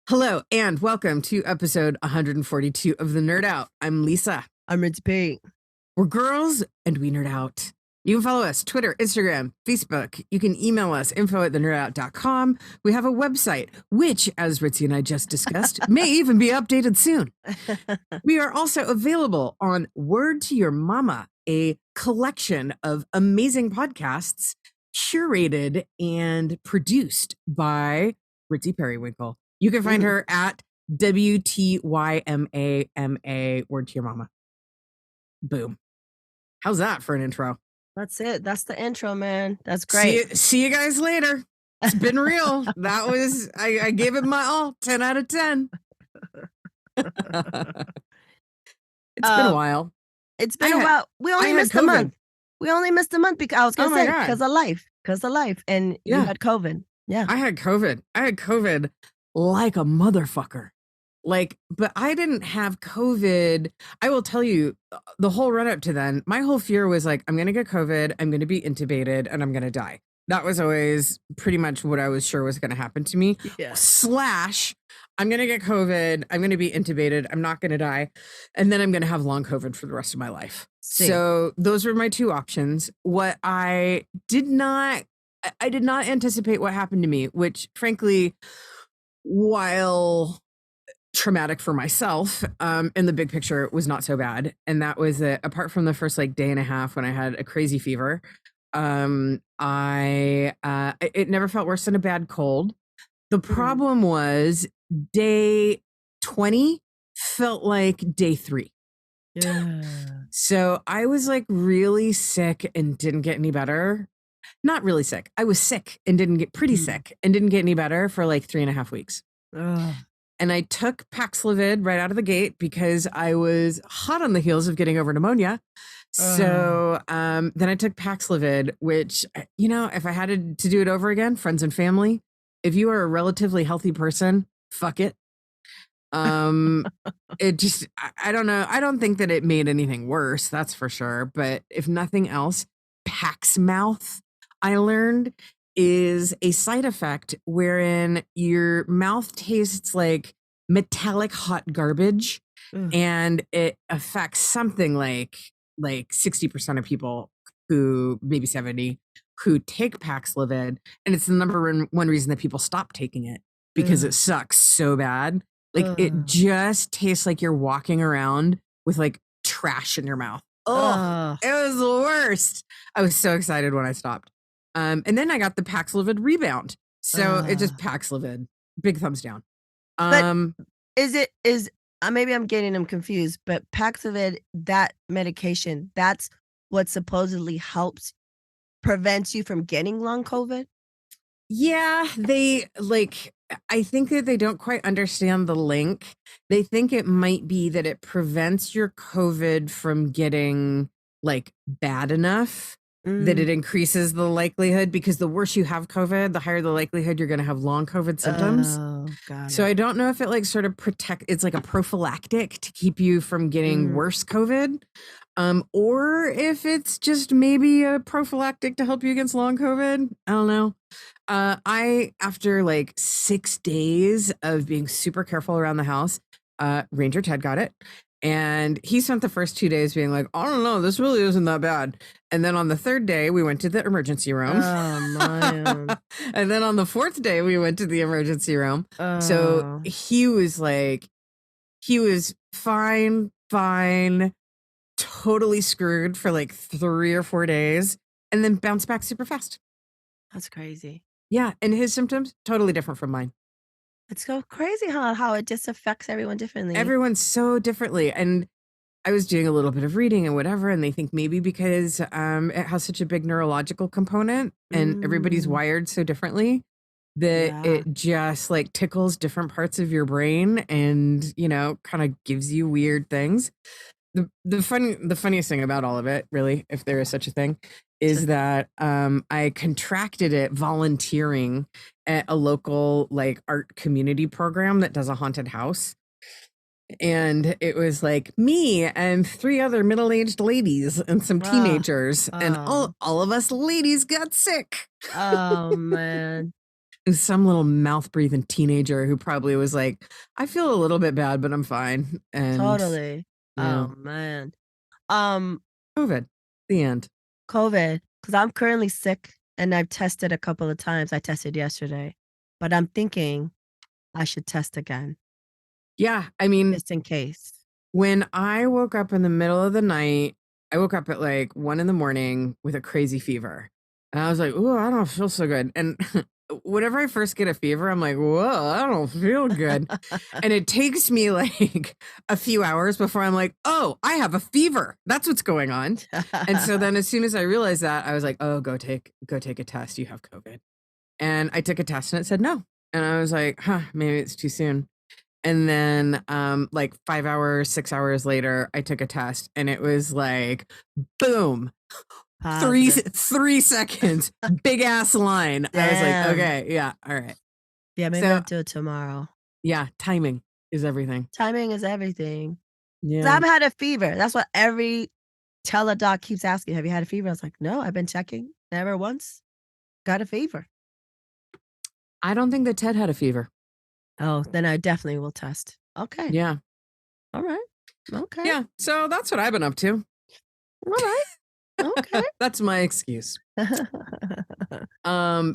Hello and welcome to episode 142 of The Nerd Out. I'm Lisa. I'm Ritz Pink. We're girls and we nerd out. You can follow us, Twitter, Instagram, Facebook. You can email us, info@thenerdout.com. We have a website, which, as Ritzy and I just discussed, may even be updated soon. We are also available on Word to Your Mama, a collection of amazing podcasts curated and produced by Ritzy Periwinkle. You can find her at WTYM Word to Your Mama. Boom. How's that for an intro? That's it. That's the intro, man. That's great. See you guys later. It's been real. That was, I gave it my all. 10 out of 10. It's been a while. It's been a while. We only missed a month. We only missed a month because I was going to say because of life. And you had COVID. Yeah. I had COVID like a motherfucker. But I didn't have COVID. I will tell you, the whole run up to then, my whole fear was like, I'm going to get COVID, I'm going to be intubated, and I'm going to die. That was always pretty much what I was sure was going to happen to me. Yeah. / I'm going to get COVID, I'm going to be intubated, I'm not going to die, and then I'm going to have long COVID for the rest of my life. So those were my two options. What I did not anticipate what happened to me, which frankly, while traumatic for myself, in the big picture, it was not so bad. And that was that apart from the first day and a half when I had a crazy fever, it never felt worse than a bad cold. The problem was day 20 felt like day 3. Yeah. So I was really sick and didn't get any better. Not really sick. I was sick and didn't get sick and didn't get any better for 3.5 weeks. And I took Paxlovid right out of the gate because I was hot on the heels of getting over pneumonia. So then I took Paxlovid, which, if I had to do it over again, friends and family, if you are a relatively healthy person, fuck it. It just, I don't know. I don't think that it made anything worse. That's for sure. But if nothing else, Pax mouth, I learned, is a side effect wherein your mouth tastes like metallic hot garbage, and it affects something like 60% of people, who maybe 70, who take Paxlovid, and it's the number one reason that people stop taking it because it sucks so bad. It just tastes like you're walking around with trash in your mouth. It was the worst. I was so excited when I stopped. And then I got the Paxlovid rebound. So it just Paxlovid. Big thumbs down. But maybe I'm getting them confused, but Paxlovid, that medication, that's what supposedly helps prevents you from getting long COVID? Yeah, I think that they don't quite understand the link. They think it might be that it prevents your COVID from getting bad enough that it increases the likelihood, because the worse you have COVID, the higher the likelihood you're going to have long COVID symptoms. So I don't know if it sort of it's like a prophylactic to keep you from getting worse COVID, or if it's just maybe a prophylactic to help you against long COVID. I don't know. After 6 days of being super careful around the house, Ranger Ted got it. And he spent the first 2 days being like, I don't know, this really isn't that bad. And then on the third day, we went to the emergency room. Oh, man. And then on the fourth day, we went to the emergency room. So he was fine, totally screwed for 3 or 4 days, and then bounced back super fast. That's crazy. Yeah. And his symptoms, totally different from mine. It's so crazy how it just affects everyone differently. Everyone's so differently. And I was doing a little bit of reading and whatever, and they think maybe because it has such a big neurological component and everybody's wired so differently that it just tickles different parts of your brain and, kind of gives you weird things. The funniest thing about all of it, really, if there is such a thing, is that I contracted it volunteering at a local art community program that does a haunted house. And it was me and 3 other middle-aged ladies and some teenagers, and all of us ladies got sick. Oh, man. some little mouth breathing teenager who probably was like, I feel a little bit bad, but I'm fine. And Totally. yeah, Oh, man. Um, COVID, the end. COVID, because I'm currently sick and I've tested a couple of times. I tested yesterday, but I'm thinking I should test again Yeah. I mean, just in case. when I woke up in the middle of the night, I woke up at like 1 a.m. with a crazy fever. And I was like, "Ooh, I don't feel so good." And whenever I first get a fever, I'm like, "Whoa, I don't feel good." And it takes me like a few hours before I'm like, "Oh, I have a fever. That's what's going on." And so then as soon as I realized that, I was like, "Oh, go take a test. You have COVID." And I took a test and it said no. And I was like, "Huh, maybe it's too soon." And then, like 5 hours, 6 hours later, I took a test and it was like, boom, Positive. 3 seconds, big ass line. I was like, Damn. okay, yeah, all right. Yeah, maybe I'll So do it tomorrow. yeah, timing is everything. Timing is everything. 'Cause Yeah. I've had a fever. That's what every teledoc keeps asking. Have you had a fever? I was like, no, I've been checking. Never once got a fever. I don't think that Ted had a fever. Oh, then I definitely will test. Okay. Yeah. All right. Okay. Yeah. So that's what I've been up to. All right. Okay. That's my excuse. But um,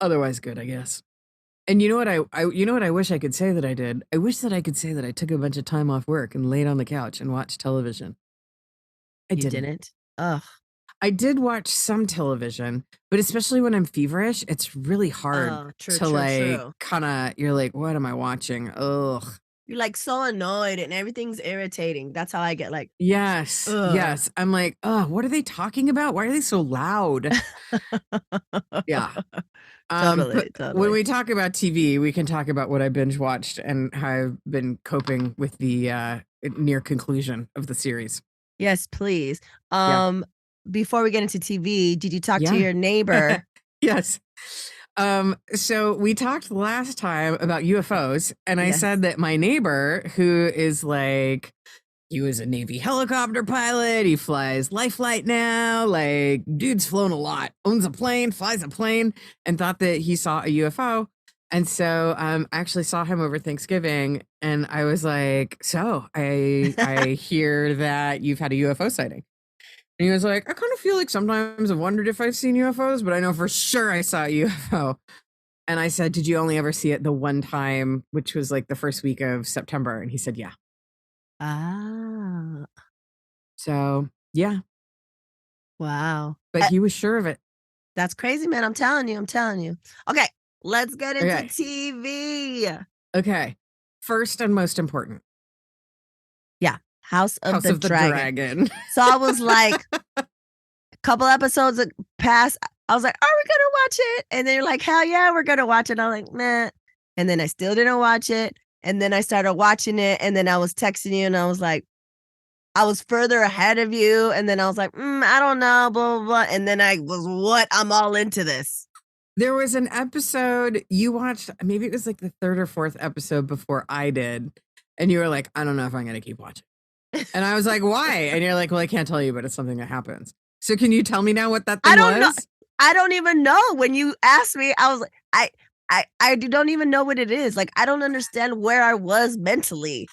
otherwise good, I guess. And you know what you know what I wish I could say that I did? I wish that I could say that I took a bunch of time off work and laid on the couch and watched television. I you didn't. didn't? Ugh. I did watch some television, but especially when I'm feverish, it's really hard Oh, true, to true, like true. you're like, what am I watching? Ugh. You're like so annoyed and everything's irritating. That's how I get like, Yes. ugh. Yes. I'm like, oh, what are they talking about? Why are they so loud? Yeah. But Totally, when totally. we talk about TV, we can talk about what I binge watched and how I've been coping with the near conclusion of the series. Yes, please. Yeah. Um, Before we get into TV, did you talk to Yeah. your neighbor? Yes. So we talked last time about UFOs, and I Yes. said that my neighbor, who is like, he was a Navy helicopter pilot, he flies Life Flight now, like, dude's flown a lot, owns a plane, flies a plane, and thought that he saw a UFO. And so I actually saw him over Thanksgiving, and I was like, so I hear that you've had a UFO sighting. And he was like, I kind of feel like sometimes I've wondered if I've seen UFOs, but I know for sure I saw a UFO. And I said, did you only ever see it the one time, which was like the first week of September? And he said, yeah. Ah, So, yeah, wow. but he was sure of it. That's crazy, man. I'm telling you, I'm telling you. Okay, let's get into Okay. TV. Okay. First and most important, Yeah, House of House the of the Dragon. Dragon. So I was like, a couple episodes past, I was like, are we gonna watch it? And then you're like, hell yeah, we're gonna watch it. I'm like, nah. And then I still didn't watch it. And then I started watching it. And then I was texting you and I was like, I was further ahead of you. And then I was like, I don't know, blah, blah, blah. And then I was, what? I'm all into this. There was an episode you watched, maybe it was like the third or fourth episode before I did. And you were like, I don't know if I'm going to keep watching. And I was like, why? And you're like, well, I can't tell you, but it's something that happens. So can you tell me now what that I thing don't know. was? I don't even know. When you asked me, I was like, I don't even know what it is. Like, I don't understand where I was mentally.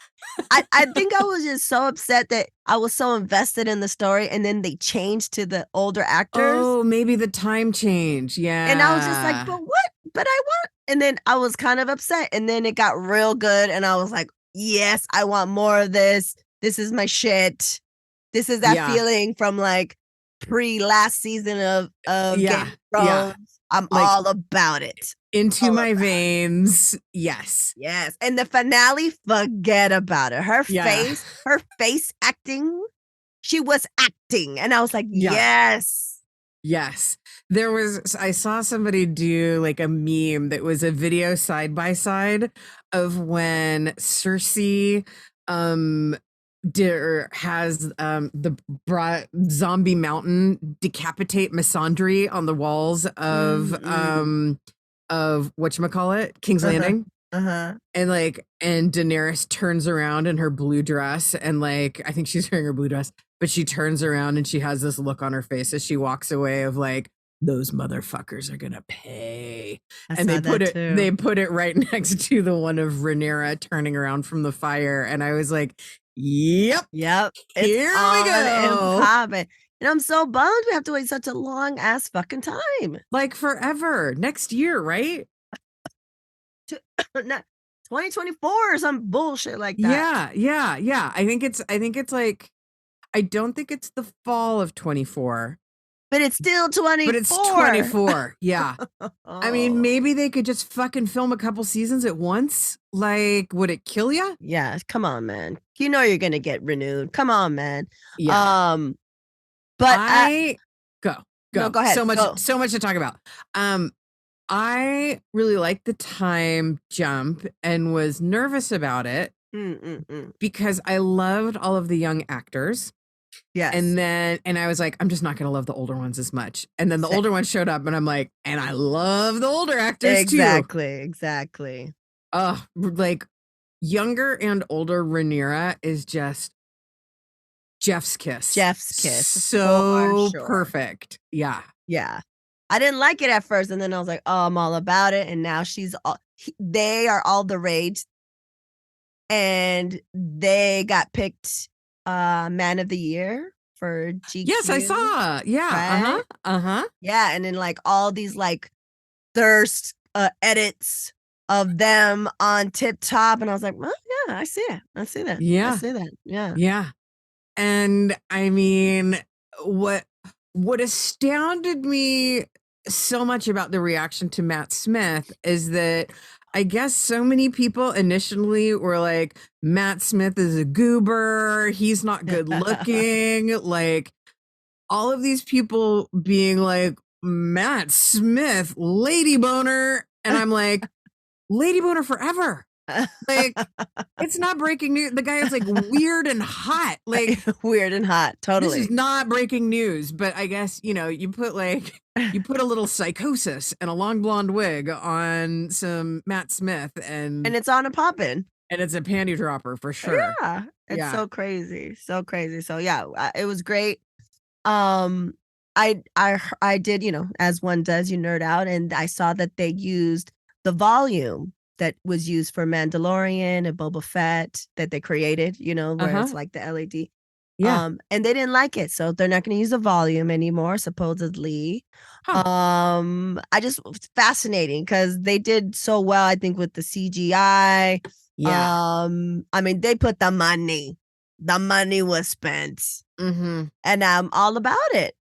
I think I was just so upset that I was so invested in the story and then they changed to the older actors. Oh, maybe the time change. And I was just like, Yeah. but what? But I want. And then I was kind of upset. And then it got real good. And I was like, yes, I want more of this. This is my shit. This is that Yeah. feeling from like pre last season of Game Yeah. of Thrones. Yeah. I'm Like all about it. into All my about veins. Yes. yes. And the finale, forget about it. Yeah. Her face acting, she was acting. And I was like, Yeah. yes. Yes. I saw somebody do like a meme that was a video side by side of when Cersei has the zombie mountain decapitate misandry on the walls of whatchamacallit, King's Uh-huh. Landing. Uh-huh. And Daenerys turns around in her blue dress and like I think she's wearing her blue dress, but she turns around and she has this look on her face as she walks away of like, those motherfuckers are gonna pay. I And saw that they too. put it right next to the one of Rhaenyra turning around from the fire, and I was like, "Yep, Yep, it's here we on and go." popping, and I'm so bummed we have to wait such a long ass fucking time. Like forever. Next year, right? To not 2024 or some bullshit like that. Yeah, yeah, yeah. I think it's like I don't think it's the fall of 24, But it's still but it's 24. 24. Yeah. I mean, Oh. maybe they could just fucking film a couple seasons at once. Like, would it kill you? Yeah, come on, man. You know you're gonna get renewed. Come on, man. Yeah. Um, but I go, no, go. go ahead. Go. So much to talk about. I really liked the time jump and was nervous about it Mm. because I loved all of the young actors. Yes. And I was like, I'm just not gonna love the older ones as much. And then the Sa older ones showed up and I'm like, and I love the older actors too. Exactly. Like younger and older Rhaenyra is just Jeff's kiss. Jeff's kiss, for So sure. perfect. Yeah. Yeah. I didn't like it at first, and then I was like, "Oh, I'm all about it," and now she's all they are all the rage, and they got picked, man of the year for Yes, I GQ, saw. Yeah. Uh-huh. right? Uh-huh. Yeah, and then, like, all these, like, thirst, edits of them on Tip Top, and I was like, "Well, yeah, I see it. I see that. I Yeah. see that." Yeah. Yeah. And I mean, what what astounded me so much about the reaction to Matt Smith is that I guess so many people initially were like, Matt Smith is a goober, he's not good looking, like all of these people being like, Matt Smith, lady boner. And I'm like, lady boner forever. Like, it's not breaking news. The guy is like weird and hot. Like, Weird and hot, this is totally. not breaking news, but I guess, you put like you put a little psychosis and a long blonde wig on some Matt Smith And it's on and popping. and it's a panty dropper for sure. Yeah, it's Yeah. so crazy, so crazy. So yeah, it was great. Um, I did, as one does, you nerd out, and I saw that they used the volume that was used for Mandalorian and Boba Fett that they created, where it's Uh-huh. like the LED. Yeah. And they didn't like it, so they're not gonna use the volume anymore, supposedly. Huh. I just it's fascinating because they did so well, I think, with the CGI. Yeah. I mean, they put the money. The money was spent, Mhm. and I'm all about it.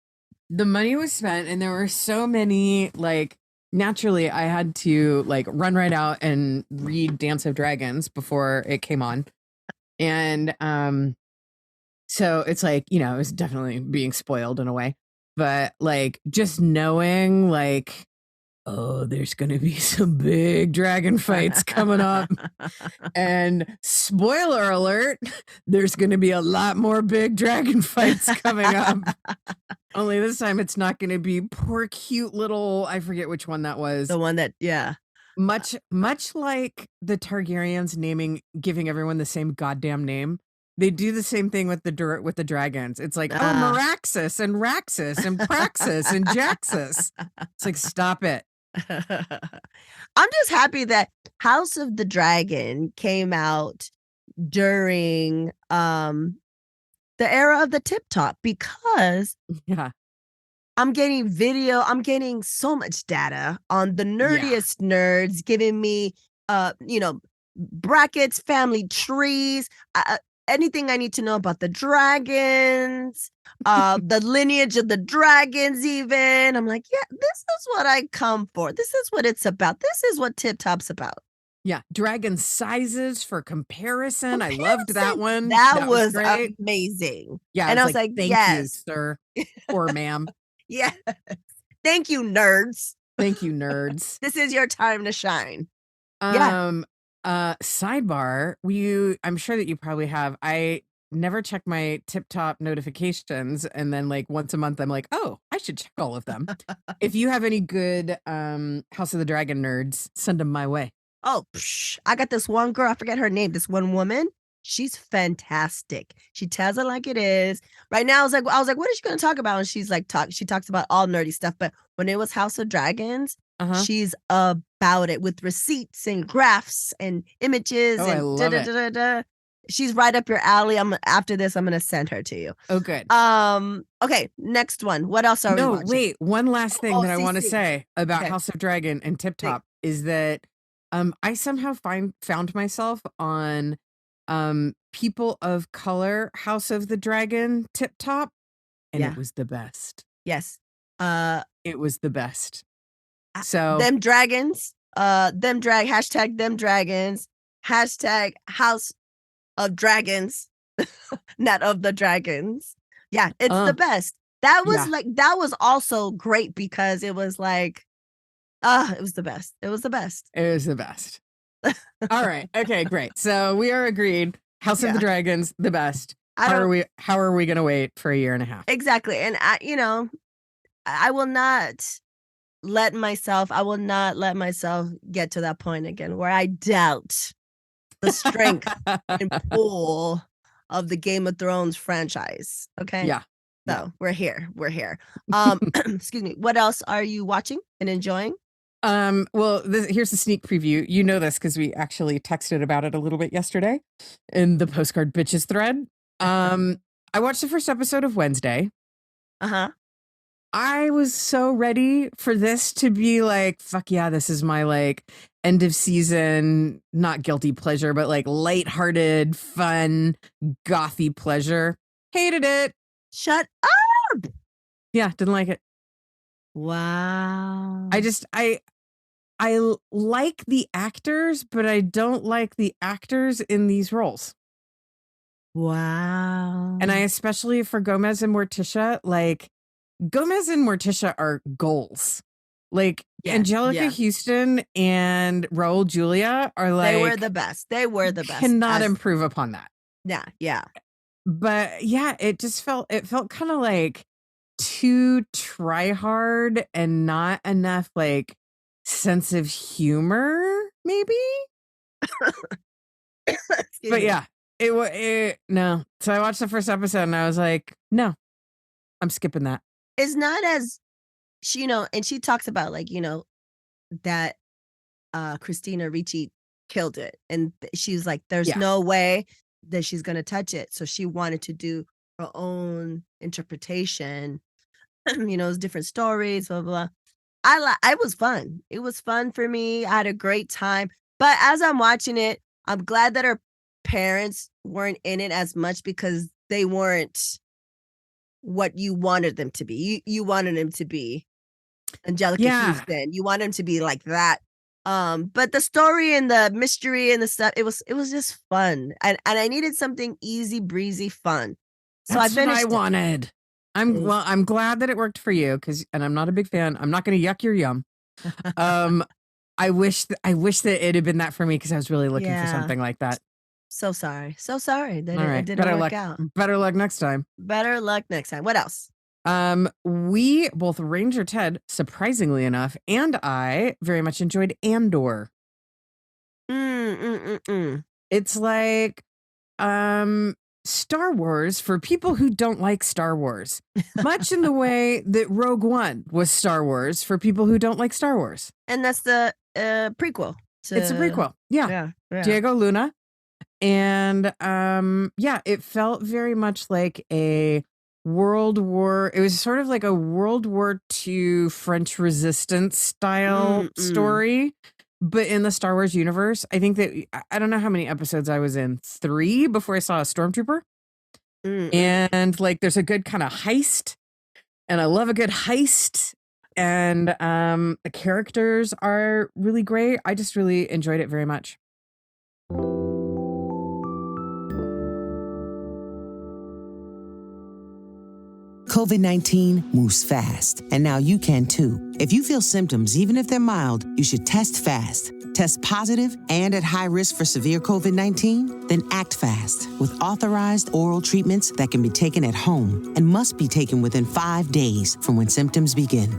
The money was spent and there were so many like naturally I had to like run right out and read Dance of Dragons before it came on. And so it's like, it was definitely being spoiled in a way. But like just knowing like, oh, there's gonna be some big dragon fights coming up. And spoiler alert, there's gonna be a lot more big dragon fights coming up. Only this time it's not gonna be poor cute little I forget which one that was. The one that yeah. Much like the Targaryens giving everyone the same goddamn name, they do the same thing with the dragons. It's like, "Oh, Uh, Meraxus and Raxus and Praxis and Jaxus." It's like, "Stop it." I'm just happy that House of the Dragon came out during, the era of the Tip Top because Yeah. I'm getting so much data on the Yeah. nerdiest nerds giving me, brackets, family trees, anything I need to know about the dragons, the lineage of the dragons even. I'm like, "Yeah, this is what I come for. This is what it's about. This is what Tip Top's about." Yeah, dragon sizes for comparison. I loved that Comparison, one. that That was was great. amazing. Yeah, I And was I was like, like, "Thank you, "Yes. sir or ma'am. Yes. Thank you, nerds. Thank you, nerds." This is your time to shine." Yeah. Um, sidebar, I'm sure that you probably have. I never check my Tip Top notifications, and then, like, once a month, I'm like, "Oh, I should check all of them." If you have any good, House of the Dragon nerds, send them my way. Oh, I got this one girl, I forget her name, this one woman. She's fantastic. She tells it like it is. Right now, I was like, what is she going to talk about? And she's like, she talks about all nerdy stuff. But when it was House of Dragons, Uh-huh. she's about it with receipts and graphs and images Oh, I and da love da it. da da da. She's right up your alley. After this, I'm going to send her to you. Oh, good. Okay, next one. What else are we No, watching? wait. One last thing Oh, that I want to CC. say about Okay. House of Dragon and Tip Top is that I somehow found myself on People of Color House of the Dragon Tip Top, and Yeah. it was the best. Yes. It was the best. So Them dragons, hashtag them dragons, hashtag House of Dragons, not of the dragons. Yeah, it's the best. That was also great because it was like, it was the best. It was the best. it was the best. All right. Okay, great. So we are agreed. House of the Dragons, the best. How are we going to wait for a year and a half? Exactly. And I will not let myself get to that point again where I doubt the strength and pull of the Game of Thrones franchise. Okay. Yeah. So we're here. Excuse me. What else are you watching and enjoying? Well, here's the sneak preview. You know this because we actually texted about it a little bit yesterday in the Postcard Bitches thread. I watched the first episode of Wednesday. Uh-huh. I was so ready for this to be like, fuck yeah, this is my like end of season, not guilty pleasure, but like lighthearted, fun, gothy pleasure. Hated it. Shut up. Yeah, didn't like it. Wow. I like the actors, but I don't like the actors in these roles. Wow. And I especially for Gomez and Morticia, like Gomez and Morticia are goals. Like Angelica Houston and Raul Julia are like they were the best. Cannot improve upon that. Yeah. But yeah, it felt kind of like too try hard and not enough like sense of humor, maybe. But yeah, no. So I watched the first episode and I was like, no, I'm skipping that. It's not as she, and she talks about like, that Christina Ricci killed it. And she's like, there's no way that she's going to touch it. So she wanted to do her own interpretation, different stories, blah, blah, blah. I was fun. It was fun for me. I had a great time. But as I'm watching it, I'm glad that her parents weren't in it as much because they weren't what you wanted them to be. You wanted them to be Angelica Houston. You want them to be like that. But the story and the mystery and the stuff, it was just fun. And I needed something easy breezy fun. So That's I finished what I wanted. I'm glad that it worked for you and I'm not a big fan. I'm not going to yuck your yum. I wish that it had been that for me because I was really looking for something like that. So sorry that it didn't better work luck. out. Better luck next time. What else? We both Ranger Ted, surprisingly enough, and I very much enjoyed Andor. It's like Star Wars for people who don't like Star Wars, much in the way that Rogue One was Star Wars for people who don't like Star Wars. And that's the prequel. It's a prequel. Yeah. Diego Luna. And it felt very much like it was sort of like a World War II French resistance style story, but in the Star Wars universe. I think that I don't know how many episodes I was in, 3 before I saw a stormtrooper. And like there's a good kind of heist, and I love a good heist, and the characters are really great. I just really enjoyed it very much. COVID-19 moves fast, and now you can too. If you feel symptoms, even if they're mild, you should test fast. Test positive and at high risk for severe COVID-19? Then act fast with authorized oral treatments that can be taken at home and must be taken within 5 days from when symptoms begin.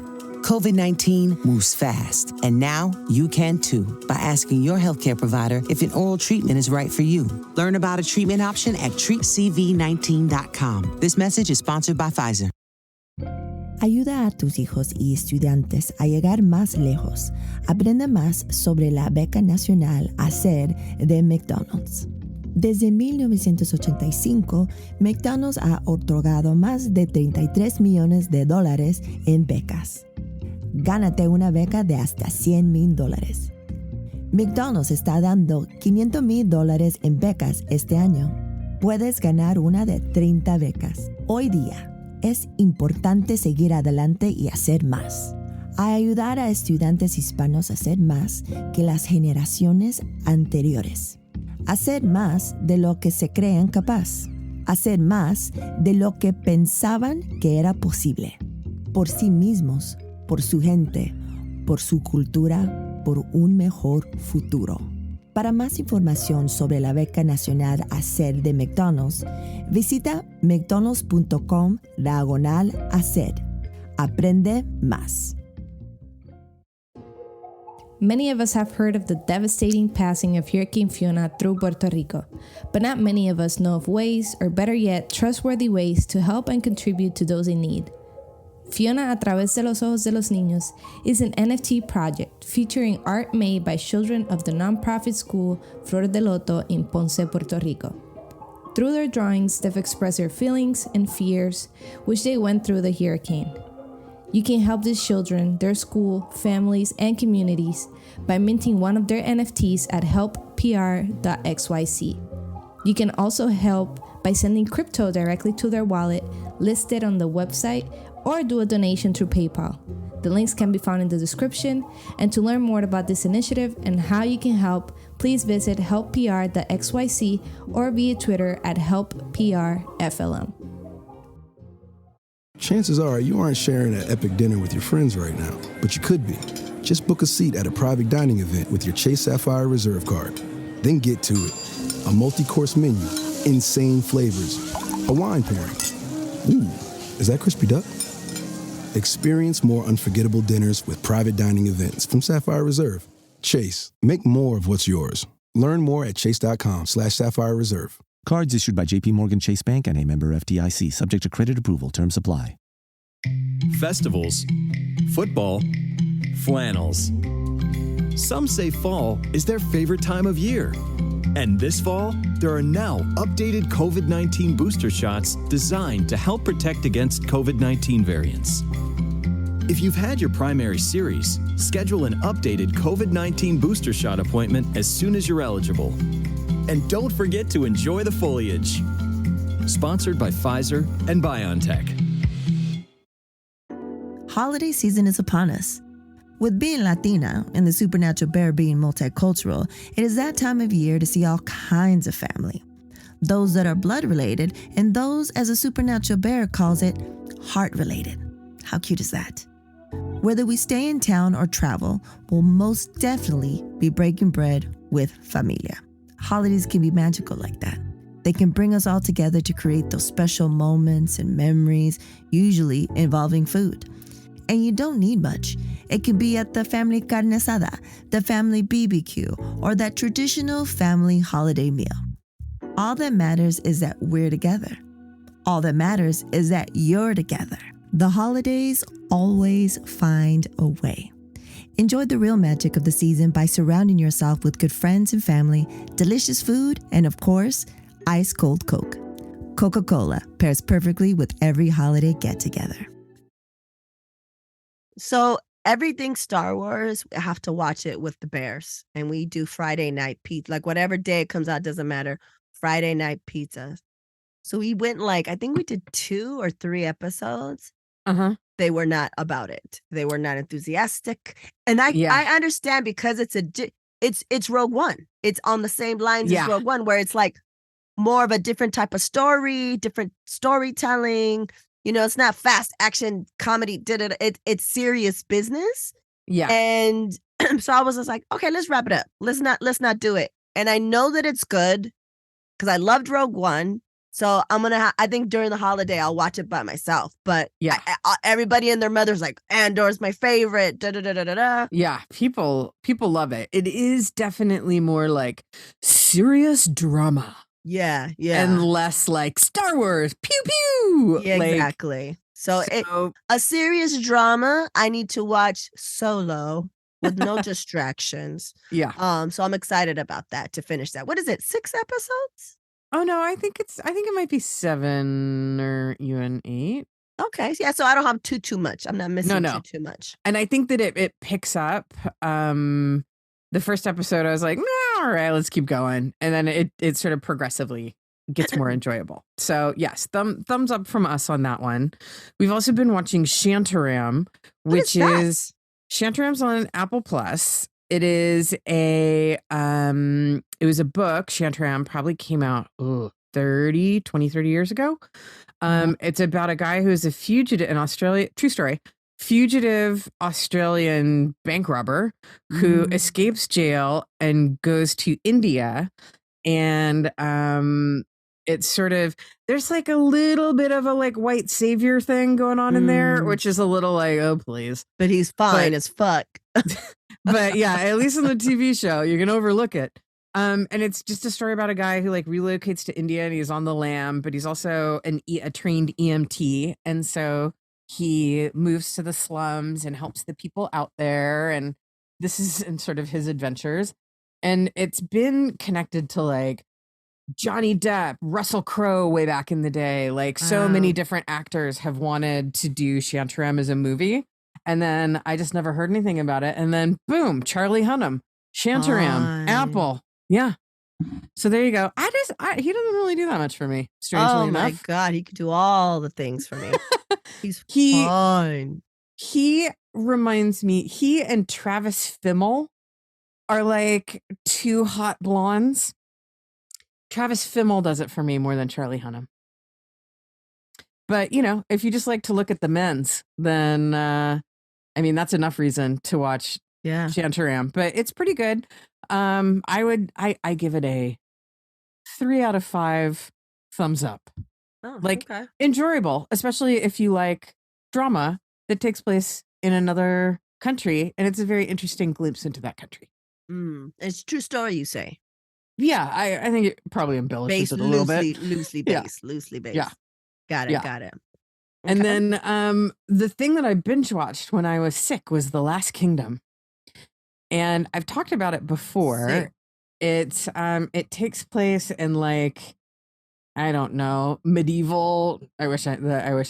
COVID-19 moves fast, and now you can too by asking your healthcare provider if an oral treatment is right for you. Learn about a treatment option at treatcv19.com. This message is sponsored by Pfizer. Ayuda a tus hijos y estudiantes a llegar más lejos. Aprende más sobre la beca nacional Hacer de McDonald's. Desde 1985, McDonald's ha otorgado más de $33 millones en becas. Gánate una beca de hasta $100,000. McDonald's está dando $500,000 en becas este año. Puedes ganar una de 30 becas. Hoy día, es importante seguir adelante y hacer más. A ayudar a estudiantes hispanos a hacer más que las generaciones anteriores. Hacer más de lo que se creen capaz. Hacer más de lo que pensaban que era posible. Por sí mismos, por su gente, por su cultura, por un mejor futuro. Para más información sobre la beca nacional Hacer de McDonald's, visita mcdonalds.com/hacer. Aprende más. Many of us have heard of the devastating passing of Hurricane Fiona through Puerto Rico, but not many of us know of ways, or better yet, trustworthy ways to help and contribute to those in need. Fiona a través de los ojos de los niños is an NFT project featuring art made by children of the nonprofit school Flor de Loto in Ponce, Puerto Rico. Through their drawings, they've expressed their feelings and fears which they went through the hurricane. You can help these children, their school, families, and communities by minting one of their NFTs at helppr.xyz. You can also help by sending crypto directly to their wallet listed on the website, or do a donation through PayPal. The links can be found in the description. And to learn more about this initiative and how you can help, please visit helppr.xyz or via Twitter at helpprflm. Chances are you aren't sharing an epic dinner with your friends right now, but you could be. Just book a seat at a private dining event with your Chase Sapphire Reserve card. Then get to it. A multi-course menu, insane flavors, a wine pairing. Ooh, is that crispy duck? Experience more unforgettable dinners with private dining events from Sapphire Reserve. Chase, make more of what's yours. Learn more at chase.com/Sapphire Reserve. Cards issued by JP Morgan Chase Bank and a member FDIC, subject to credit approval. Terms apply. Festivals, football, flannels. Some say fall is their favorite time of year. And this fall, there are now updated COVID-19 booster shots designed to help protect against COVID-19 variants. If you've had your primary series, schedule an updated COVID-19 booster shot appointment as soon as you're eligible. And don't forget to enjoy the foliage. Sponsored by Pfizer and BioNTech. Holiday season is upon us. With being Latina and the supernatural bear being multicultural, it is that time of year to see all kinds of family. Those that are blood related, and those, as a supernatural bear calls it, heart related. How cute is that? Whether we stay in town or travel, we'll most definitely be breaking bread with familia. Holidays can be magical like that. They can bring us all together to create those special moments and memories, usually involving food. And you don't need much. It can be at the family carne asada, the family BBQ, or that traditional family holiday meal. All that matters is that we're together. All that matters is that you're together. The holidays always find a way. Enjoy the real magic of the season by surrounding yourself with good friends and family, delicious food, and of course, ice cold Coke. Coca-Cola pairs perfectly with every holiday get-together. So everything Star Wars, I have to watch it with the Bears. And we do Friday night pizza. Like whatever day it comes out, doesn't matter. Friday night pizza. So we went I think we did 2 or 3 episodes. Uh-huh. They were not about it. They were not enthusiastic. And I understand because it's Rogue One. It's on the same lines as Rogue One, where it's like more of a different type of story, different storytelling. You know, it's not fast action comedy. It's serious business. Yeah. And so I was just like, okay, let's wrap it up. Let's not do it. And I know that it's good because I loved Rogue One. So I think during the holiday I'll watch it by myself. But Yeah. everybody and their mother's like, Andor's my favorite. Da da da da da da. Yeah, people love it. It is definitely more like serious drama Yeah, and yeah, less like Star Wars. Pew pew. yeah, Like, exactly. So so a serious drama I need to watch solo with no distractions. yeah. So I'm excited about that to finish that. What is it? 6 episodes? Oh no, I think it might be 7 or even 8. Okay. Yeah, so I don't have too much. I'm not missing No. too much. And I think that it picks up. The first episode, I was like, nah, all right, let's keep going. And then it sort of progressively gets more enjoyable. So yes, thumbs up from us on that one. We've also been watching Shantaram, which is Shantaram's on Apple Plus. It is it was a book. Shantaram probably came out 30 years ago. It's about a guy who's a fugitive in Australia. True story. Fugitive Australian bank robber who escapes jail and goes to India. And it's sort of, there's like a little bit of a like white savior thing going on in there, which is a little like, oh, please. But he's fine as fuck. But yeah, at least on the TV show, you can overlook it. And it's just a story about a guy who like relocates to India and he's on the lam, but he's also a trained EMT. And so he moves to the slums and helps the people out there. And this is in sort of his adventures. And it's been connected to like Johnny Depp, Russell Crowe way back in the day. Like so many different actors have wanted to do Shantaram as a movie. And then I just never heard anything about it. And then boom, Charlie Hunnam, Shantaram, Apple. Yeah. So there you go. He doesn't really do that much for me, strangely enough. My God, he could do all the things for me. He's fine. He reminds me, he and Travis Fimmel are like two hot blondes. Travis Fimmel does it for me more than Charlie Hunnam. But, you know, if you just like to look at the men's, then, I mean, that's enough reason to watch Shantaram. But it's pretty good. I give it a 3 out of 5 thumbs up. Oh, like okay. enjoyable, especially if you like drama that takes place in another country, and it's a very interesting glimpse into that country. It's a true story, you say? Yeah, I think it probably embellishes it a little bit. Loosely based. Yeah. Got it. And Okay. then the thing that I binge watched when I was sick was The Last Kingdom. And I've talked about it before. Sick. It's it takes place in like, I don't know, medieval. I wish I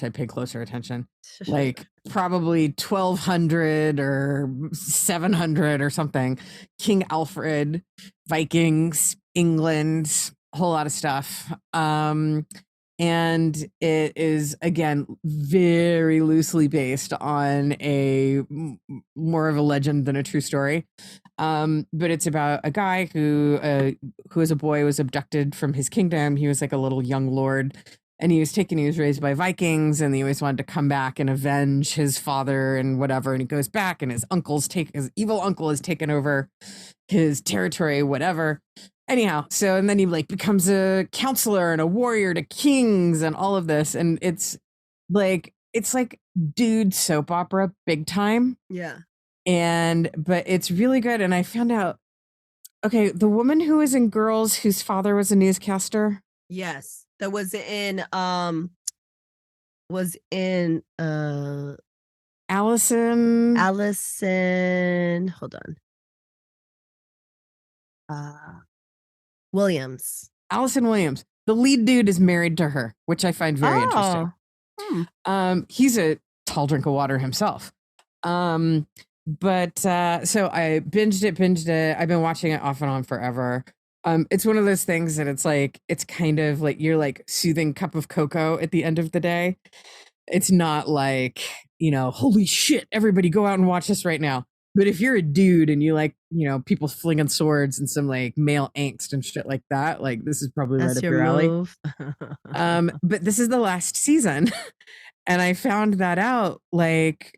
paid closer attention. Like probably 1200 or 700 or something. King Alfred, Vikings, England, a whole lot of stuff. And it is, again, very loosely based on more of a legend than a true story. But it's about a guy who as a boy was abducted from his kingdom. He was like a little young lord, and he was raised by Vikings, and he always wanted to come back and avenge his father and whatever. And he goes back, and his evil uncle has taken over his territory, whatever. Anyhow, so and then he like becomes a counselor and a warrior to kings and all of this, and it's like dude soap opera big time. Yeah. But it's really good. And I found out, okay, the woman who was in Girls, whose father was a newscaster. Yes, that was in Allison. Hold on. Williams. Allison Williams. The lead dude is married to her, which I find very interesting. He's a tall drink of water himself. But so I binged it. I've been watching it off and on forever. It's one of those things that it's kind of like your like soothing cup of cocoa at the end of the day. It's not like, holy shit, everybody go out and watch this right now. But if you're a dude and you like, people flinging swords and some like male angst and shit like that, like this is probably right up your alley. But this is the last season. And I found that out like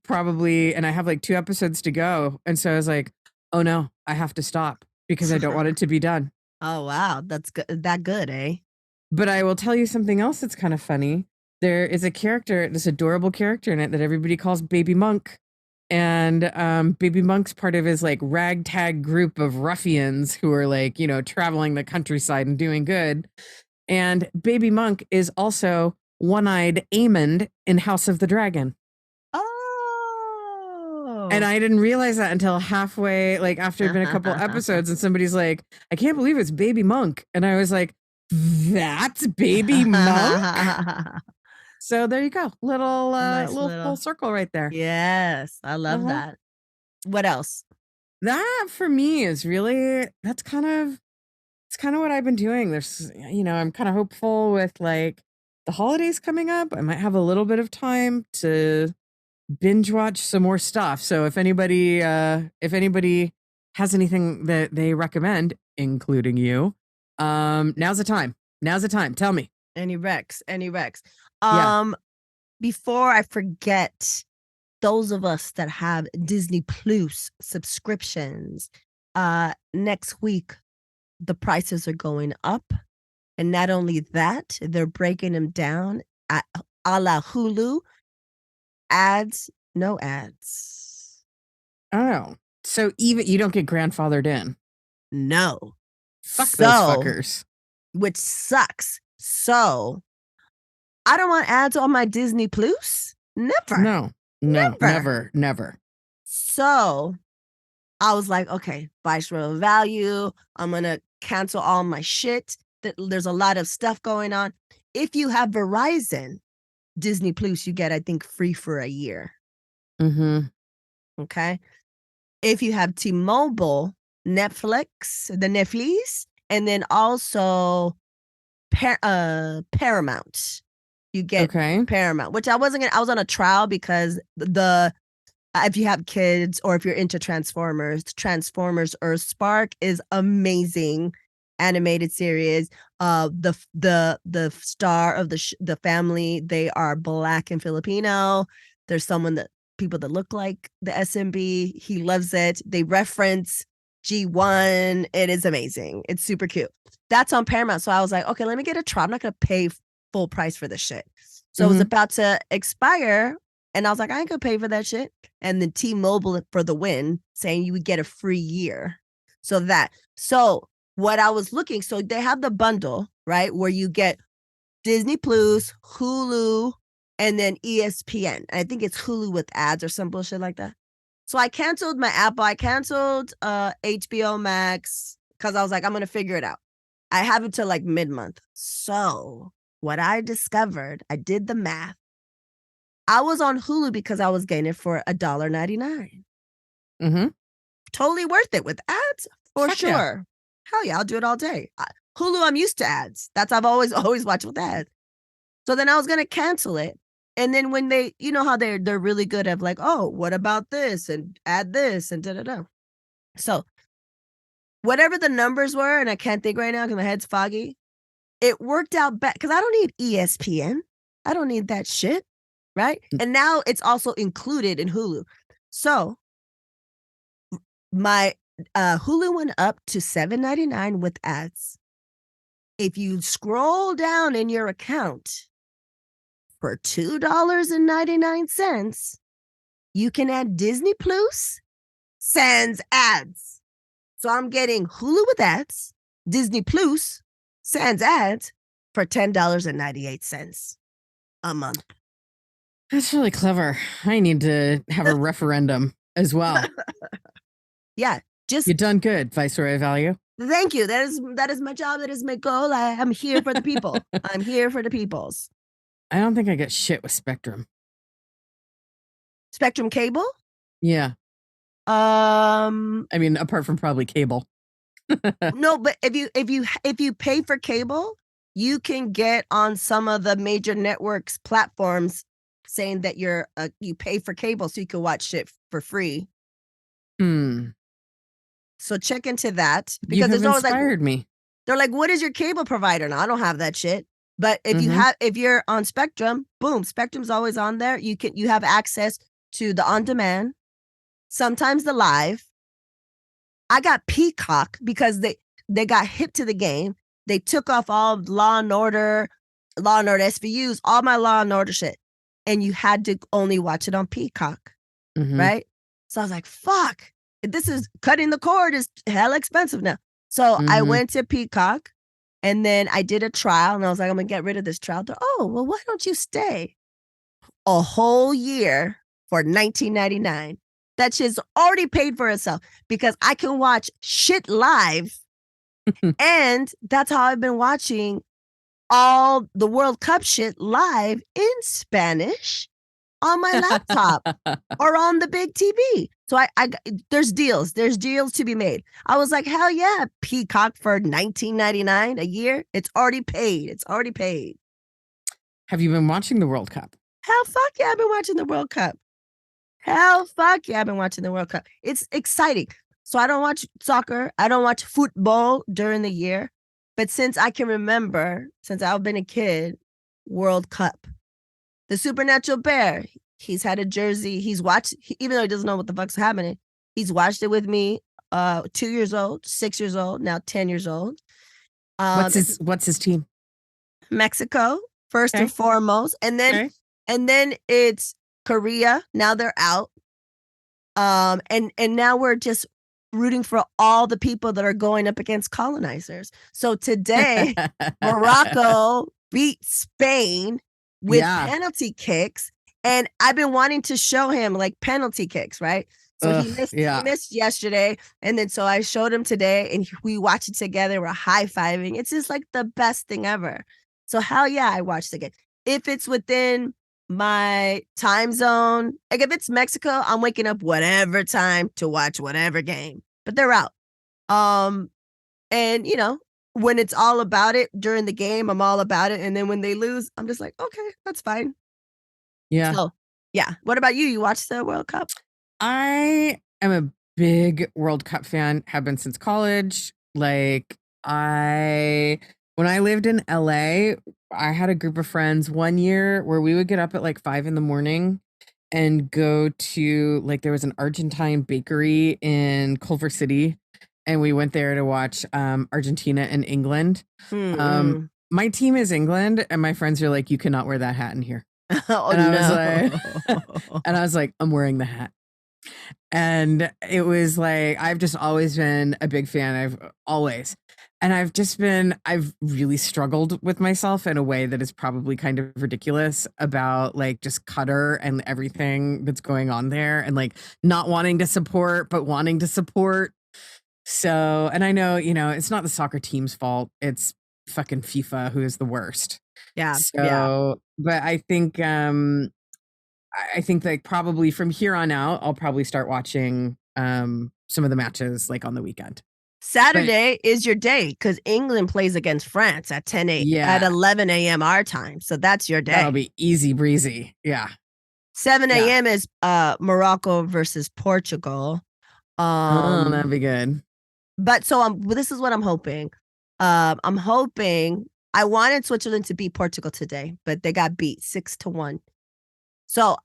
probably, and I have like 2 episodes to go. And so I was like, oh no, I have to stop because I don't want it to be done. Oh, wow. That's good. That good, eh? But I will tell you something else that's kind of funny. There is a character, this adorable character in it that everybody calls Baby Monk. And Baby Monk's part of his like ragtag group of ruffians who are like, traveling the countryside and doing good. And Baby Monk is also one-eyed Aemond in House of the Dragon. Oh. And I didn't realize that until halfway, like after it'd been a couple episodes, and somebody's like, I can't believe it's Baby Monk. And I was like, that's Baby Monk? So there you go. Little full circle right there. Yes, I love that. What else? That for me is really, it's kind of what I've been doing. There's, I'm kind of hopeful with like the holidays coming up. I might have a little bit of time to binge watch some more stuff. So if anybody has anything that they recommend, including you, now's the time. Tell me. Any recs. Yeah. Before I forget, those of us that have Disney Plus subscriptions, next week the prices are going up, and not only that, they're breaking them down a la Hulu. No ads. Oh, so even you don't get grandfathered in? No. Fuck those fuckers. Which sucks. So I don't want ads on my Disney Plus. Never. No, never. So I was like, okay, Viceroy value. I'm going to cancel all my shit. There's a lot of stuff going on. If you have Verizon Disney Plus, you get, I think, free for a year. Mm-hmm. Okay. If you have T-Mobile, Netflix, and then also Paramount. You get Paramount, which I was on a trial because if you have kids or if you're into Transformers Earthspark is amazing animated series. The star of the family, they are Black and Filipino. There's people that look like the SMB. He loves it. They reference G1. It is amazing. It's super cute. That's on Paramount. So I was like, okay, let me get a trial. I'm not going to pay full price for this shit. So it was about to expire. And I was like, I ain't going to pay for that shit. And then T-Mobile for the win, saying you would get a free year. So what I was looking, so they have the bundle, right? Where you get Disney Plus, Hulu, and then ESPN. I think it's Hulu with ads or some bullshit like that. So I canceled my Apple. I canceled HBO Max because I was like, I'm going to figure it out. I have it till like mid-month. So what I discovered, I did the math. I was on Hulu because I was getting it for $1.99. Mm-hmm. Totally worth it with ads for sure. Yeah. Hell yeah, I'll do it all day. Hulu, I'm used to ads. I've always watched with ads. So then I was gonna cancel it, and then when they, how they're really good at like, oh, what about this and add this and da da da. So whatever the numbers were, and I can't think right now because my head's foggy. It worked out better because I don't need ESPN. I don't need that shit, right? And now it's also included in Hulu. So my Hulu went up to $7.99 with ads. If you scroll down in your account for $2.99, you can add Disney Plus sans ads. So I'm getting Hulu with ads, Disney Plus sans ads for $10.98 a month. That's really clever. I need to have a referendum as well. Yeah. You've done good, Viceroy Value. Thank you. That is my job. That is my goal. I'm here for the people. I'm here for the peoples. I don't think I get shit with Spectrum. Spectrum cable? Yeah. I mean, apart from probably cable. No, but if you pay for cable, you can get on some of the major networks platforms saying that you pay for cable so you can watch shit for free. So check into that because there's always inspired me. They're like, what is your cable provider? Now I don't have that shit. But if you're on Spectrum, boom, Spectrum's always on there. You have access to the on-demand, sometimes the live. I got Peacock because they got hip to the game. They took off all Law and Order SVUs, all my Law and Order shit. And you had to only watch it on Peacock, right? So I was like, fuck, this is cutting the cord is hell expensive now. So I went to Peacock and then I did a trial and I was like, I'm going to get rid of this trial. Oh, well, why don't you stay a whole year for $19.99? That shit's already paid for itself because I can watch shit live. And that's how I've been watching all the World Cup shit live in Spanish on my laptop or on the big TV. So I there's deals to be made. I was like, hell yeah, Peacock for $19.99 a year. It's already paid. Have you been watching the World Cup? Hell fuck yeah, I've been watching the World Cup. It's exciting. So I don't watch soccer. I don't watch football during the year. But since I can remember, since I've been a kid, World Cup. The Supernatural Bear, he's had a jersey. He's watched, even though he doesn't know what the fuck's happening, he's watched it with me, 2 years old, 6 years old, now 10 years old. What's his team? Mexico, first and foremost. And then it's Korea. Now they're out. And now we're just rooting for all the people that are going up against colonizers. So today, Morocco beat Spain with penalty kicks. And I've been wanting to show him like penalty kicks, right? So he missed yesterday. And then so I showed him today and we watched it together. We're high-fiving. It's just like the best thing ever. So hell yeah, I watched it again. If it's within my time zone, like if it's Mexico, I'm waking up whatever time to watch whatever game. But they're out. And when it's all about it during the game, I'm all about it. And then when they lose, I'm just like, okay, that's fine. Yeah. So yeah. What about you? You watched the World Cup? I am a big World Cup fan, have been since college. Like when I lived in LA, I had a group of friends one year where we would get up at like 5 a.m. and go to there was an Argentine bakery in Culver City. And we went there to watch Argentina and England. My team is England. And my friends are like, you cannot wear that hat in here. I was like, I'm wearing the hat. And it was like, I've just always been a big fan. I've really struggled with myself in a way that is probably kind of ridiculous about just Qatar and everything that's going on there and not wanting to support, but wanting to support. So, and I know, it's not the soccer team's fault. It's fucking FIFA who is the worst. Yeah. So, but I think probably from here on out, I'll probably start watching some of the matches on the weekend. Saturday is your day because England plays against France at 11 a.m. our time. So that's your day. That'll be easy breezy. Yeah. 7 a.m. is Morocco versus Portugal. That'd be good. But so this is what I'm hoping. I'm hoping I wanted Switzerland to beat Portugal today, but they got beat 6-1. So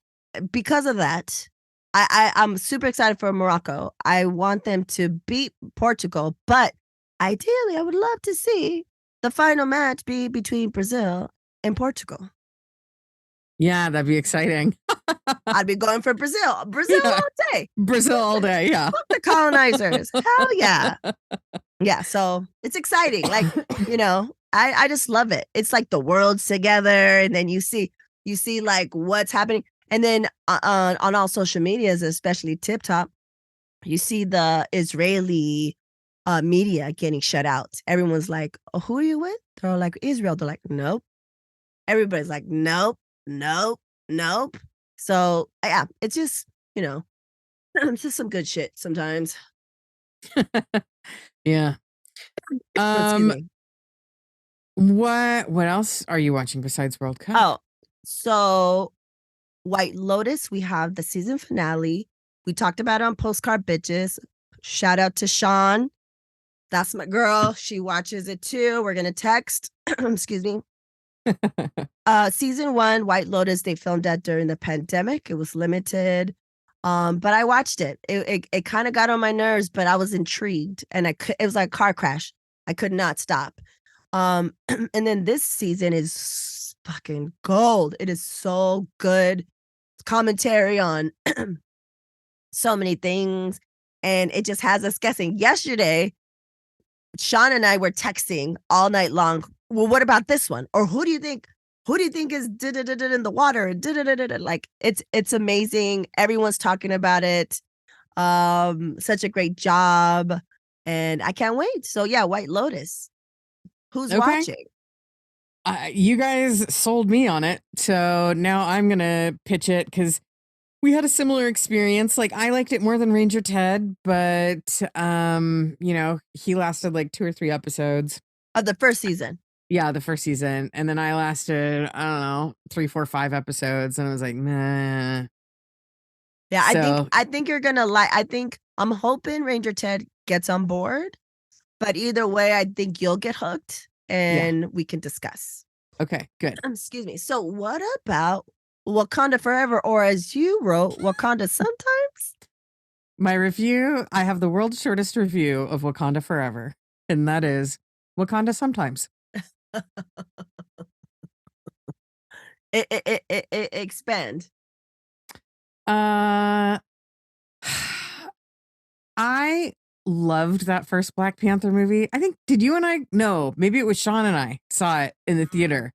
because of that, I'm super excited for Morocco. I want them to beat Portugal, but ideally, I would love to see the final match be between Brazil and Portugal. Yeah, that'd be exciting. I'd be going for Brazil. Brazil all day. Brazil all day, yeah. Fuck the colonizers. Hell yeah. Yeah, so it's exciting. I just love it. It's like the world's together, and then you see what's happening. And then on all social medias, especially TikTok, you see the Israeli media getting shut out. Everyone's like, oh, who are you with? They're like, Israel. They're like, nope. Everybody's like, nope, nope, nope. So yeah, it's just, it's just some good shit sometimes. Yeah. Excuse me. What else are you watching besides World Cup? Oh, so White Lotus, we have the season finale. We talked about it on Postcard Bitches. Shout out to Sean. That's my girl. She watches it too. We're going to text. Excuse me. Season 1, White Lotus, they filmed that during the pandemic. It was limited. But I watched it. It kind of got on my nerves, but I was intrigued. And it was like a car crash. I could not stop. And then this season is fucking gold. It is so good. Commentary on so many things, and it just has us guessing. Yesterday, Sean and I were texting all night long. Well, what about this one? Or who do you think is in the water? Like it's amazing. Everyone's talking about it. Such a great job, and I can't wait. So yeah, White Lotus. Who's Okay. watching? You guys sold me on it, so now I'm gonna pitch it because we had a similar experience. Like, I liked it more than Ranger Ted, but he lasted like 2 or 3 episodes. Of the first season. Yeah, the first season, and then I lasted, I don't know, 3, 4, 5 episodes, and I was like, nah. Yeah, So- I think you're gonna like. I'm hoping Ranger Ted gets on board, but either way, I think you'll get hooked, and we can discuss. Okay, good. Excuse me. So, what about Wakanda Forever, or as you wrote, Wakanda Sometimes? My review, I have the world's shortest review of Wakanda Forever, and that is Wakanda Sometimes. Expand. I loved that first Black Panther movie. I think, did you and I? No, maybe it was Sean and I saw it in the theater.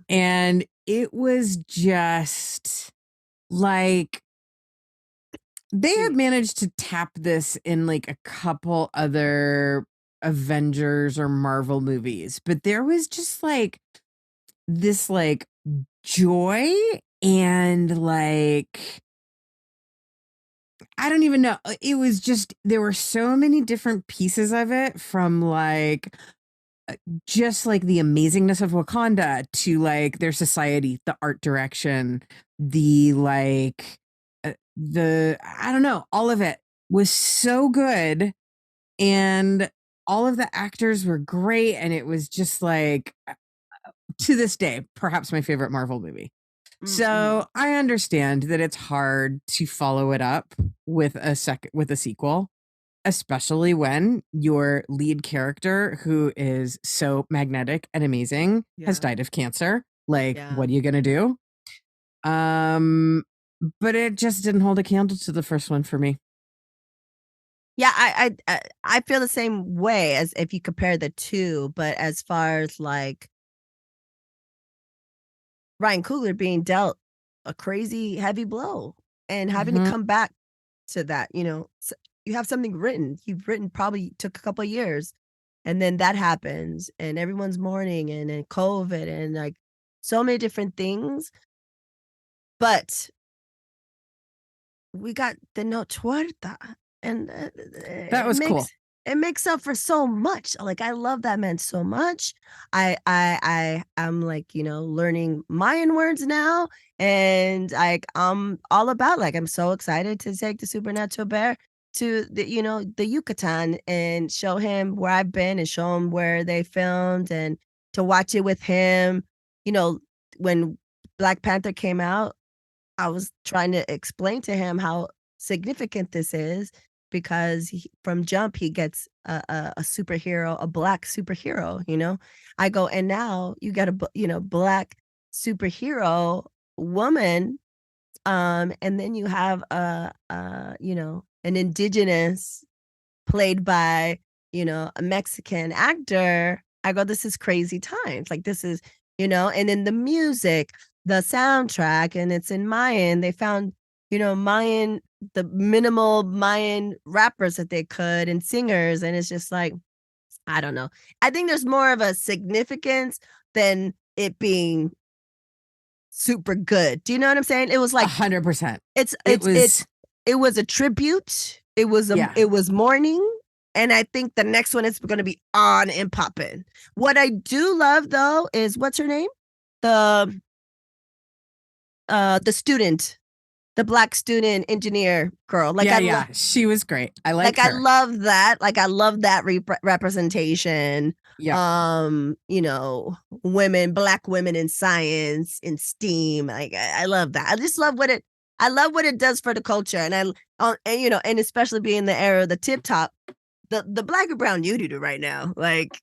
And it was just like, they had managed to tap this in like a couple other Avengers or Marvel movies, but there was just like this like joy and like, I don't even know. It was just, there were so many different pieces of it, from like just like the amazingness of Wakanda to like their society, the art direction, the like I don't know, all of it was so good, and all of the actors were great, and it was just like, to this day, perhaps my favorite Marvel movie. So I understand that it's hard to follow it up with a sequel, especially when your lead character, who is so magnetic and amazing, has died of cancer. Like, what are you gonna do? But it just didn't hold a candle to the first one for me. Yeah, I feel the same way as if you compare the two, but as far as like Ryan Coogler being dealt a crazy heavy blow and having to come back to that, you have something written. You've written, probably took a couple of years, and then that happens, and everyone's mourning, and then COVID, and like so many different things. But we got the No Tuerta, and That was cool. It makes up for so much. Like, I love that man so much. I'm like, learning Mayan words now, and like I'm all about, like, I'm so excited to take the Supernatural Bear to the Yucatan and show him where I've been and show him where they filmed, and to watch it with him. When Black Panther came out, I was trying to explain to him how significant this is, because from jump he gets a superhero, a Black superhero. I go, and now you got a Black superhero woman, and then you have an indigenous played by a Mexican actor. I go, this is crazy times. Like, this is and then the music, the soundtrack, and it's in Mayan. They found the minimal Mayan rappers that they could, and singers, and it's just like, I don't know. I think there's more of a significance than it being super good. Do you know what I'm saying? It was like 100%. It was a tribute. It was mourning, and I think the next one is going to be on and popping. What I do love, though, is, what's her name? The student. The Black student engineer girl. Like, she was great. I like her. I love that. Like, I love that representation. Yeah. Women, Black women in science, in STEAM. Like, I love that. I just love what it does for the culture. And and especially being the era of the tip top, the Black and brown unity right now. Like,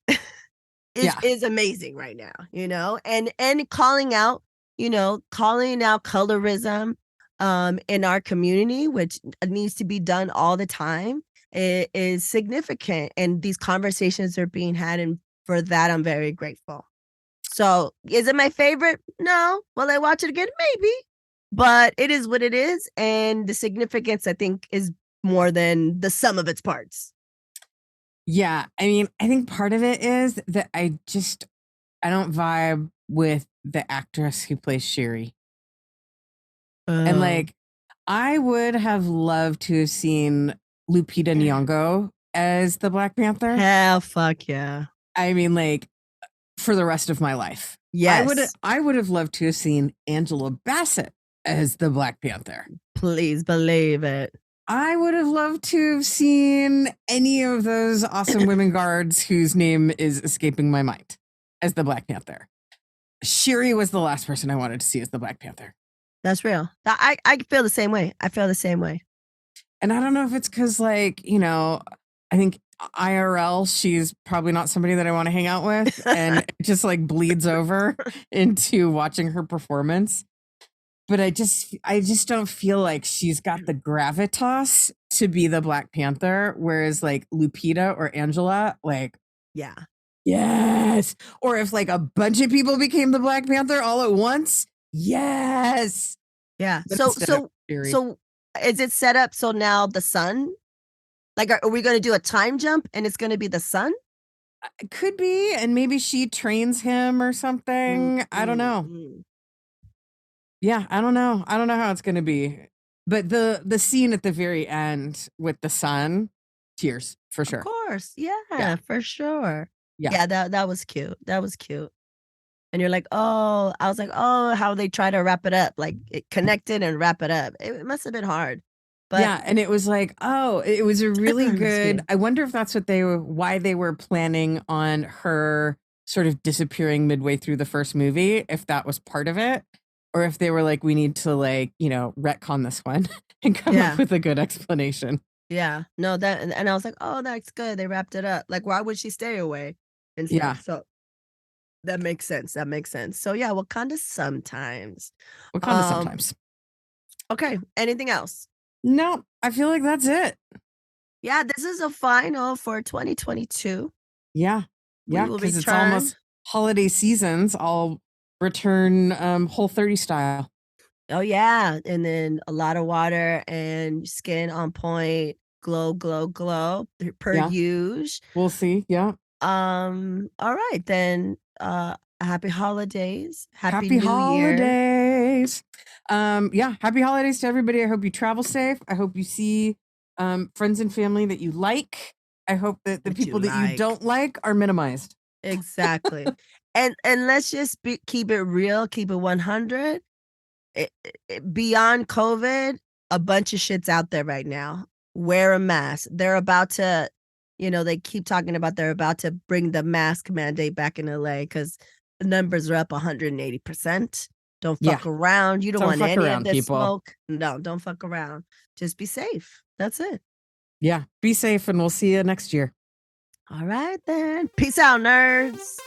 is amazing right now, and calling out colorism in our community, which needs to be done all the time, is significant, and these conversations are being had, and for that I'm very grateful. So, is it my favorite? No. Will I watch it again? Maybe. But it is what it is, and the significance, I think, is more than the sum of its parts. Yeah, I mean, I think part of it is that I don't vibe with the actress who plays Shiri. And Oh. like, I would have loved to have seen Lupita Nyong'o as the Black Panther. Hell, fuck yeah. I mean, like, for the rest of my life. Yes. I would have loved to have seen Angela Bassett as the Black Panther. Please believe it. I would have loved to have seen any of those awesome women guards whose name is escaping my mind as the Black Panther. Shiri was the last person I wanted to see as the Black Panther. That's real. I feel the same way. I feel the same way. And I don't know if it's because, like, I think IRL, she's probably not somebody that I want to hang out with. And it just like bleeds over into watching her performance. But I just don't feel like she's got the gravitas to be the Black Panther. Whereas like Lupita or Angela, like, yeah. Yes. Or if like a bunch of people became the Black Panther all at once. Yes. Yeah. But So is it set up so now the sun? Like, are we going to do a time jump and it's going to be the sun? It could be. And maybe she trains him or something. I don't know. Yeah, I don't know. I don't know how it's going to be. But the scene at the very end with the sun, tears for sure. Of course. Yeah. For sure. Yeah. That was cute. That was cute. And you're like, oh, I was like, oh, how they try to wrap it up, like it connected and wrap it up. It must have been hard. But yeah, and it was like, oh, it was a really good. I wonder if that's why they were planning on her sort of disappearing midway through the first movie, if that was part of it. Or if they were like, we need to like, retcon this one and come up with a good explanation. Yeah. No, and I was like, oh, that's good. They wrapped it up. Like, why would she stay away? And stuff? Yeah. So that makes sense. That makes sense. So yeah, Wakanda sometimes. Sometimes. Okay. Anything else? No, I feel like that's it. Yeah, this is a final for 2022. Yeah. Yeah, because it's almost holiday seasons. I'll return Whole30 style. Oh yeah, and then a lot of water and skin on point, glow per use. We'll see. Yeah. All right then. Happy holidays. Happy New holidays. Yeah, happy holidays to everybody. I hope you travel safe. I hope you see friends and family that you like. I hope that the people that you don't like are minimized. Exactly. and let's just keep it real, keep it 100. Beyond COVID, a bunch of shit's out there right now. Wear a mask. They're about to, they keep talking about they're about to bring the mask mandate back in LA because the numbers are up 180%. Don't fuck around. You don't want any of this smoke. No, don't fuck around. Just be safe. That's it. Yeah, be safe and we'll see you next year. All right then. Peace out, nerds.